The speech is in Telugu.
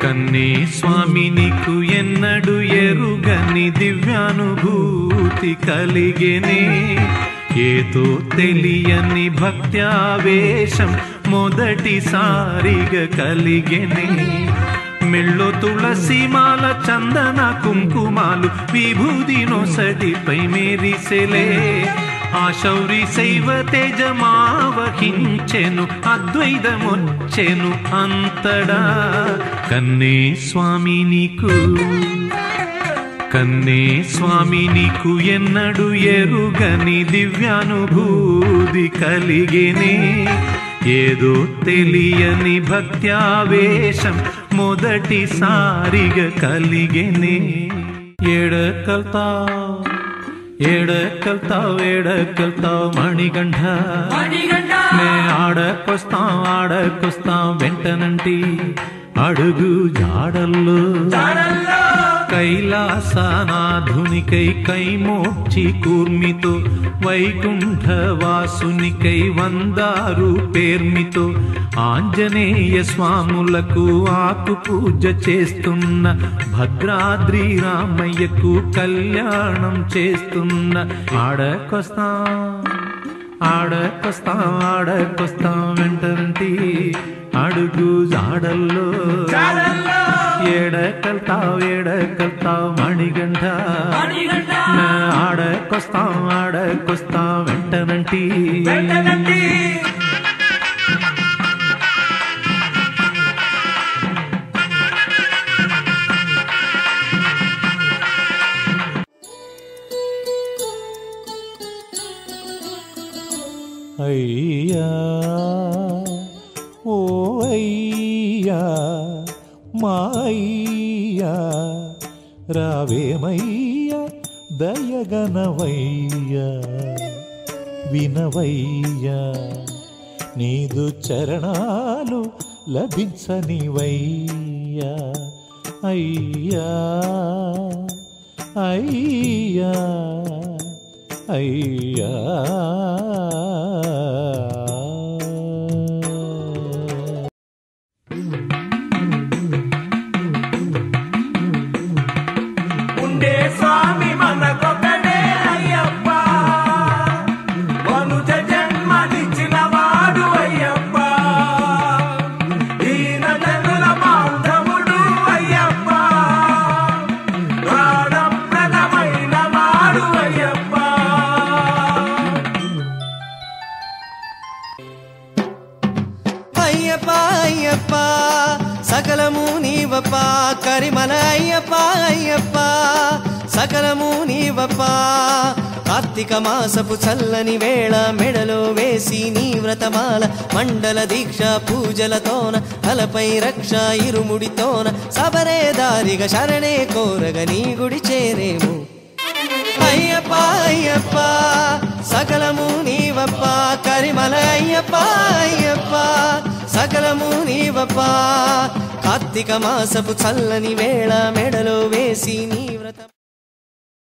కన్నే స్వామి నీకు ఎన్నడు ఎరుగని దివ్యానుభూతి కలిగెనే ఏదో తెలియని భక్త్యావేశం మొదటిసారిగా కలిగెనే మెళ్ళో తులసిమాల చందన కుంకుమాలు విభూది నొసటిపై మెరిసెలే ఆ శౌరి శైవ తేజమావహించెను అద్వైతమొచ్చెను అంతడా కన్నే స్వామి నీకు ఎన్నడు ఎరుగని దివ్యానుభూతి కలిగెనే ఏదో తెలియని భక్త్యావేశం మొదటిసారిగా కలిగెనే ఏడకల్తావు మణిగంఠ నే ఆడకొస్తాం వెంటనంటి అడుగు జాడల్లో కైలాసనాధునికై కైమోక్షి కూర్మితో వైకుంఠవాసునికై వందారు పేర్మితో ఆంజనేయ స్వాములకు ఆకు పూజ చేస్తున్న భద్రాద్రి రామయ్యకు కళ్యాణం చేస్తున్న ఆడకొస్తాం వెంటంటి అడుగు జాడల్లో ఏడకల్తావు మణిగంఠ ఆడకొస్తాం వెంటనంటి అయ్యా ఓ అయ్యా మాయ్యా రావేమయ్యా దయగనవయ్యా వినవయ్యా నీదు చరణాలు లభించనివయ్యా అయ్యా అయ్యా అయ్యా స్వామి మనకొకడే అయ్యప్ప మనుజ జన్మనిచ్చిన వాడు అయ్యప్ప దీన జనుల బాంధవుడు అయ్యప్ప ప్రాణప్రదమైన వాడు అయ్యప్ప అయ్యప్ప అయ్యప్ప సకలము నీవప్ప కరిమల అయ్యప్ప అయ్యప్ప సకలము నీవప్ప కార్తీక మాసపు చల్లని వేళ మెడలో వేసి నీ వ్రతమాల మండల దీక్ష పూజలతోన తలపై రక్ష ఇరుముడితోన సబరే దారిగా శరణే కోరగ నీ గుడి చేరేము అయ్యప్ప అయ్యప్ప సకలము నీవప్ప కరిమల అయ్యప్ప అయ్యప్ప సకలము నీవప్ప కార్తీక మాసపు చల్లని వేళ మెడలో వేసి నీ వ్రత